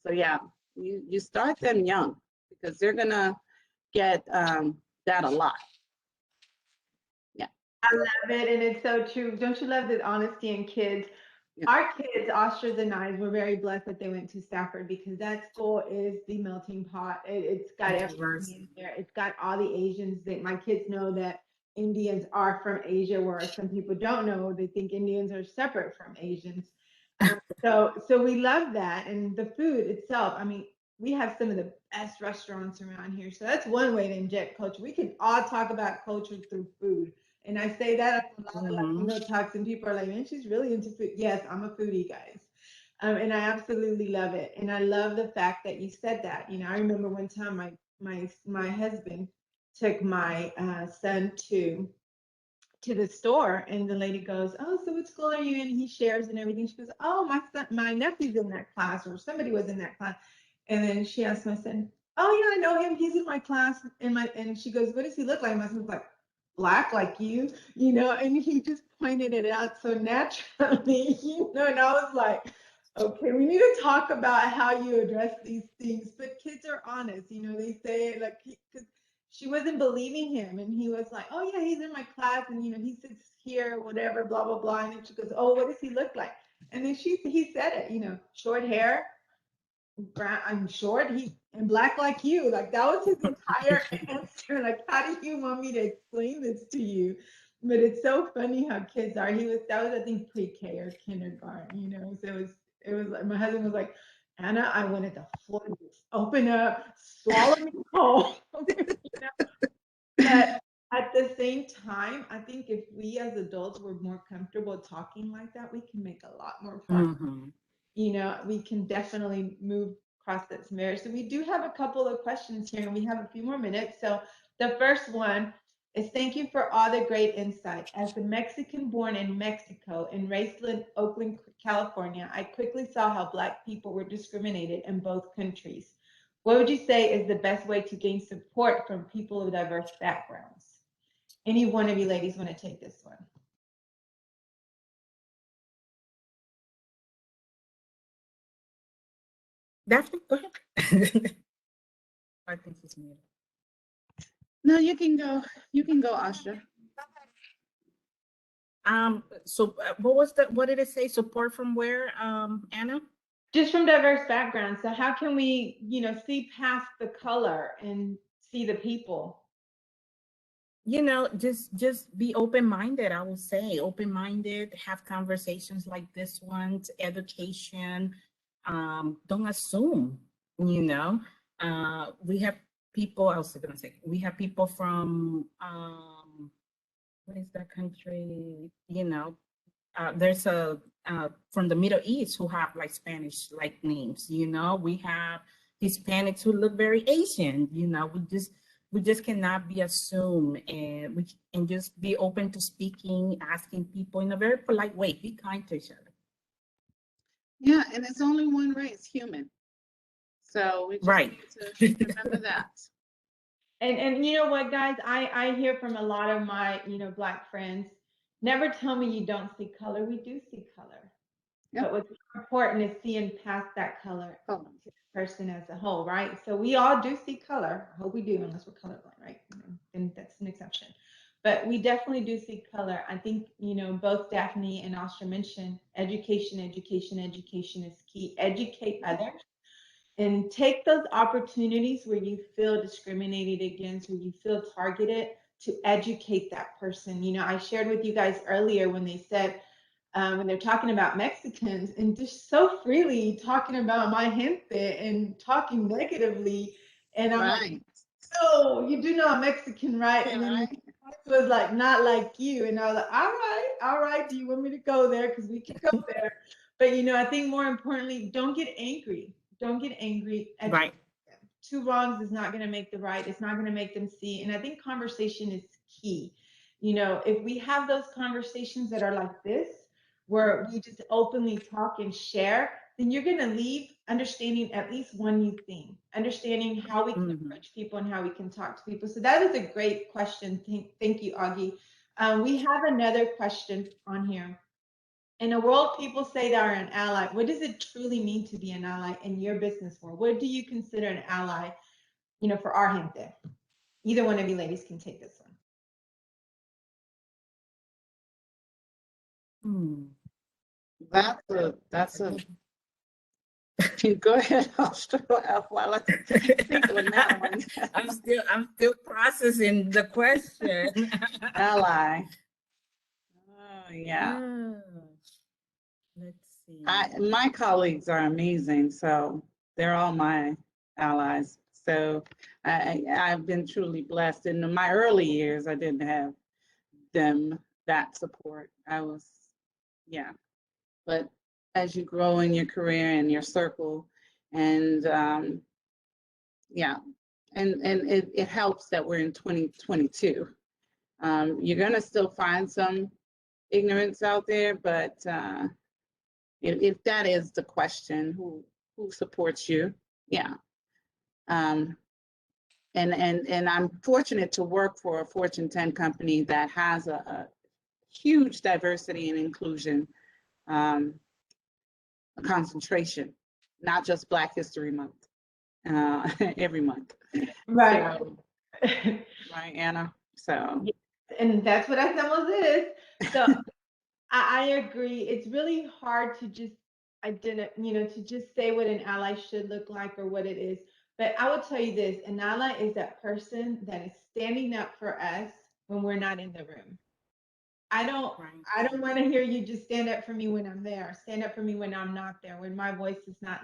So yeah, you start them young because they're gonna get that a lot. Yeah. I love it, and it's so true. Don't you love the honesty in kids? Yeah. Our kids, Austra's and I, were very blessed that they went to Stafford because that school is the melting pot. It's got everything in there. It's got all the Asians. That my kids know that Indians are from Asia, whereas some people don't know. They think Indians are separate from Asians. So we love that, and the food itself. I mean, we have some of the best restaurants around here. So that's one way to inject culture. We can all talk about culture through food. And I say that on a lot of Latino talks, and people are like, man, she's really into food. Yes, I'm a foodie, guys. And I absolutely love it. And I love the fact that you said that. You know, I remember one time my husband took my son to the store, and the lady goes, oh, so what school are you in? He shares and everything. She goes, oh, my nephew's in that class, or somebody was in that class. And then she asked my son, oh yeah, I know him. He's in my class. And she goes, what does he look like? My son's like, black like you, and he just pointed it out so naturally, and I was like, okay, we need to talk about how you address these things. But kids are honest, they say it like, because she wasn't believing him, and he was like, oh yeah, he's in my class, and he sits here, whatever, blah blah blah. And then she goes, oh, what does he look like? And then he said it, short hair, brown, I'm short, and black like you. Like that was his entire answer. Like, how do you want me to explain this to you? But it's so funny how kids are. That was I think pre-K or kindergarten, So it was like my husband was like, Anna, I wanted the floor to open up, swallow me whole. But at the same time, I think if we as adults were more comfortable talking like that, we can make a lot more progress. We can definitely move across that marriage. So we do have a couple of questions here, and we have a few more minutes. So the first one is, thank you for all the great insight. As a Mexican born in Mexico and raised in Oakland, California, I quickly saw how Black people were discriminated in both countries. What would you say is the best way to gain support from people of diverse backgrounds? Any one of you ladies want to take this one? Daphne, go ahead. I think she's muted. No, you can go. You can go, Austra. So what did it say? Support from where, Anna? Just from diverse backgrounds. So how can we, see past the color and see the people? Just be open-minded. I will say open-minded, have conversations like this one, education, don't assume, you know. We have people, I was gonna say, we have people from, what is that country? You know, there's a, from the Middle East who have like Spanish like names, you know. We have Hispanics who look very Asian, you know. We just cannot be assumed, and just be open to speaking, asking people in a very polite way. Be kind to each other. Yeah, and it's only one race, human. So we just Right. need to remember that. And you know what, guys, I hear from a lot of my, Black friends, never tell me you don't see color. We do see color. Yep. But what's important is seeing past that color Oh. to the person as a whole, right? So we all do see color. I hope we do, unless we're colorblind, right? Then that's an exception. But we definitely do see color. I think, both Daphne and Austra mentioned education, education, education is key. Educate others. And take those opportunities where you feel discriminated against, where you feel targeted, to educate that person. I shared with you guys earlier when they said, when they're talking about Mexicans and just so freely talking about my gente and talking negatively. And I'm like, oh, you do know I'm Mexican, right? And then it was like, not like you. And I was like, all right. Do you want me to go there? Because we can go there. But, I think more importantly, don't get angry. Don't get angry. Right. Two wrongs is not going to make the right. It's not going to make them see. And I think conversation is key. If we have those conversations that are like this, where we just openly talk and share, then you're going to leave understanding at least one new thing, understanding how we can approach people and how we can talk to people. So that is a great question. Thank you, Augie. We have another question on here. In a world people say they are an ally, what does it truly mean to be an ally in your business world? What do you consider an ally, for our gente? Either one of you ladies can take this one. That's a go ahead, Austra, while I think on that one. I'm still processing the question. Ally. Oh yeah. Let's see. My colleagues are amazing, so they're all my allies. So I've been truly blessed. In my early years, I didn't have that support. But as you grow in your career and your circle, and it helps that we're in 2022. You're gonna still find some ignorance out there, but if that is the question, who supports you? Yeah. And I'm fortunate to work for a Fortune 10 company that has a huge diversity and inclusion concentration, not just Black History Month, every month. Right. So, right, Anna? So. And that's what HACEMOS is. So I agree. It's really hard to just to just say what an ally should look like or what it is. But I will tell you this, an ally is that person that is standing up for us when we're not in the room. I don't want to hear you just stand up for me when I'm there. Stand up for me when I'm not there, when my voice is not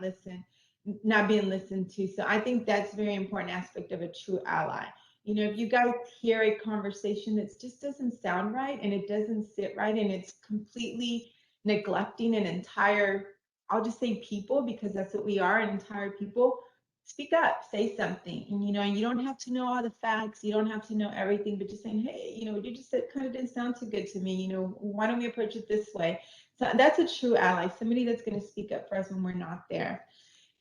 being listened to. So I think that's a very important aspect of a true ally. If you guys hear a conversation that just doesn't sound right and it doesn't sit right and it's completely neglecting an entire, I'll just say people, because that's what we are, an entire people, speak up, say something. And, you don't have to know all the facts. You don't have to know everything, but just saying, hey, you just said kind of didn't sound too good to me. Why don't we approach it this way? So that's a true ally, somebody that's going to speak up for us when we're not there.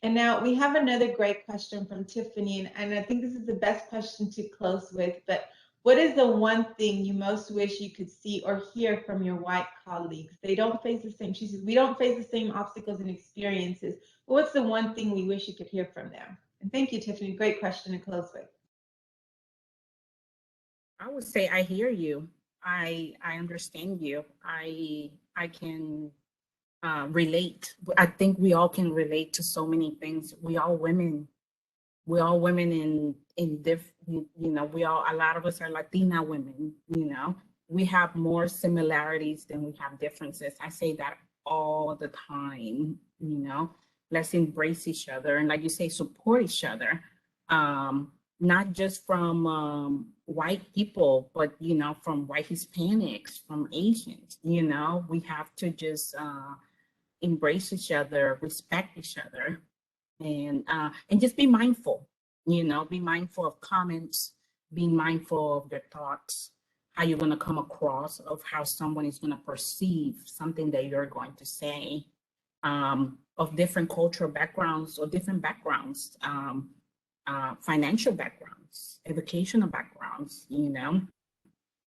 And now we have another great question from Tiffany, and I think this is the best question to close with, but what is the one thing you most wish you could see or hear from your white colleagues? They don't face the same, she says, we don't face the same obstacles and experiences. But what's the one thing we wish you could hear from them? And thank you, Tiffany, great question to close with. I would say I hear you. I understand you. I can relate. I think we all can relate to so many things. We all women in different, a lot of us are Latina women, we have more similarities than we have differences. I say that all the time, let's embrace each other. And like you say, support each other. Not just from white people, but, you know, from white Hispanics, from Asians, you know, we have to just embrace each other, respect each other, and just be mindful, you know, be mindful of comments, be mindful of their thoughts, how you're going to come across, of how someone is going to perceive something that you're going to say, of different cultural backgrounds or different backgrounds, financial backgrounds, educational backgrounds, you know.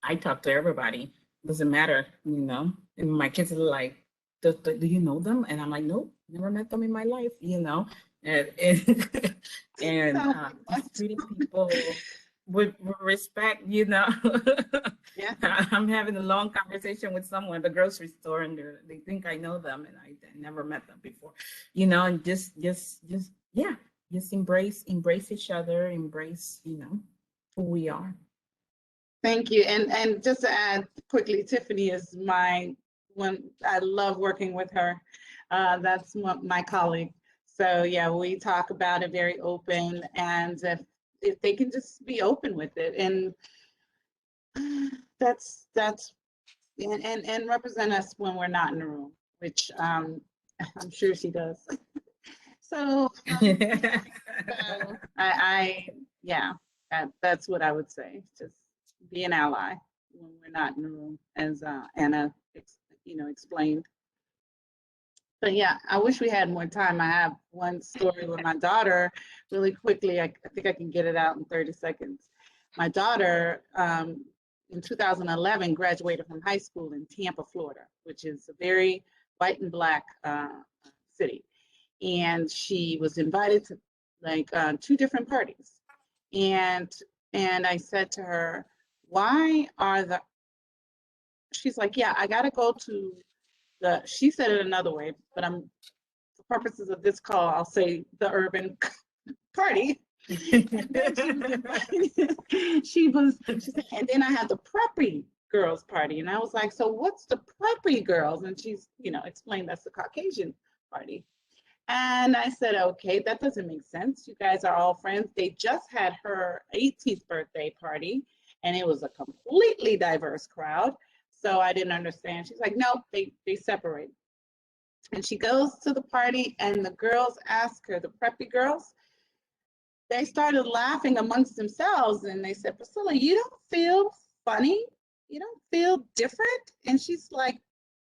I talk to everybody, doesn't matter, you know. And my kids are like, do you know them? And I'm like, nope, never met them in my life, you know. And just treating people with respect, you know. Yeah. I'm having a long conversation with someone at the grocery store, and they think I know them, and I never met them before, you know. And just yeah, just embrace each other, embrace, you know, who we are. Thank you. And just to add quickly, Tiffany is my one. I love working with her. That's my colleague. So yeah, we talk about it very open, and if they can just be open with it, and that's and represent us when we're not in the room, which I'm sure she does. So, so yeah, that's what I would say. Just be an ally when we're not in the room, as Anna, explained. But yeah, I wish we had more time. I have one story with my daughter really quickly. I think I can get it out in 30 seconds. My daughter, in 2011, graduated from high school in Tampa, Florida, which is a very white and Black city. And she was invited to like 2 different parties. And I said to her, she's like, yeah, I got to go to she said it another way, but for purposes of this call, I'll say the urban party. And then she said, and then I had the preppy girls party. And I was like, so what's the preppy girls? And she's, explained that's the Caucasian party. And I said, okay, that doesn't make sense. You guys are all friends. They just had her 18th birthday party, and it was a completely diverse crowd. So I didn't understand. She's like, no, they separate. And she goes to the party, and the girls ask her, the preppy girls, they started laughing amongst themselves, and they said, Priscilla, you don't feel funny? You don't feel different? And she's like,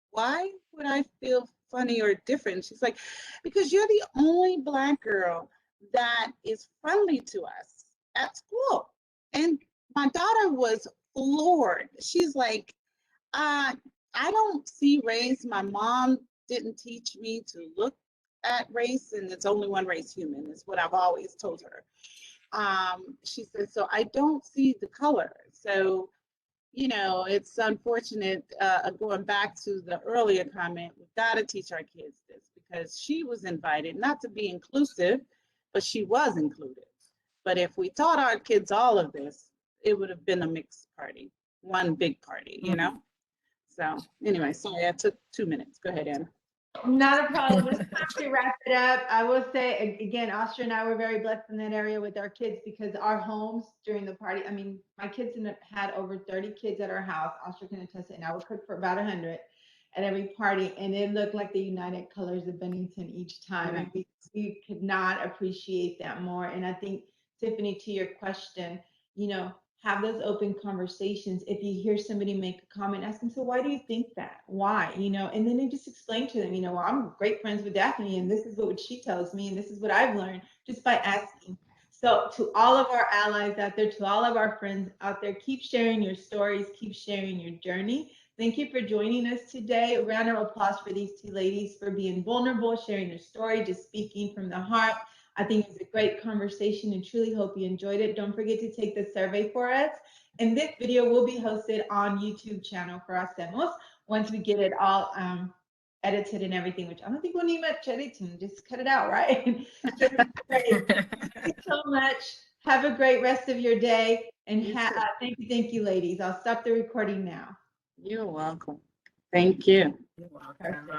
why would I feel funny or different? She's like, because you're the only Black girl that is friendly to us at school. And my daughter was floored. She's like, I don't see race. My mom didn't teach me to look at race, and it's only one race, human, is what I've always told her. She said, so I don't see the color. So, it's unfortunate, going back to the earlier comment, we've got to teach our kids this, because she was invited not to be inclusive, but she was included. But if we taught our kids all of this, it would have been a mixed party, one big party, So anyway, sorry, I took 2 minutes. Go ahead, Anna. Not a problem. It's time to wrap it up. I will say again, Austra and I were very blessed in that area with our kids, because our homes during the party, I mean, my kids had over 30 kids at our house. Austra can attest it, and I would cook for about 100 at every party, and it looked like the United Colors of Bennington each time. And we could not appreciate that more. And I think, Tiffany, to your question, have those open conversations. If you hear somebody make a comment, ask them, so why do you think that? Why? And then just explain to them, well, I'm great friends with Daphne, and this is what she tells me, and this is what I've learned just by asking. So to all of our allies out there, to all of our friends out there, keep sharing your stories, keep sharing your journey. Thank you for joining us today. A round of applause for these 2 ladies for being vulnerable, sharing their story, just speaking from the heart. I think it's a great conversation, and truly hope you enjoyed it. Don't forget to take the survey for us. And this video will be hosted on YouTube channel for HACEMOS once we get it all edited and everything, which I don't think we'll need much editing. Just cut it out, right? So thank you so much. Have a great rest of your day. And thank you, ladies. I'll stop the recording now. You're welcome. Thank you. You're welcome.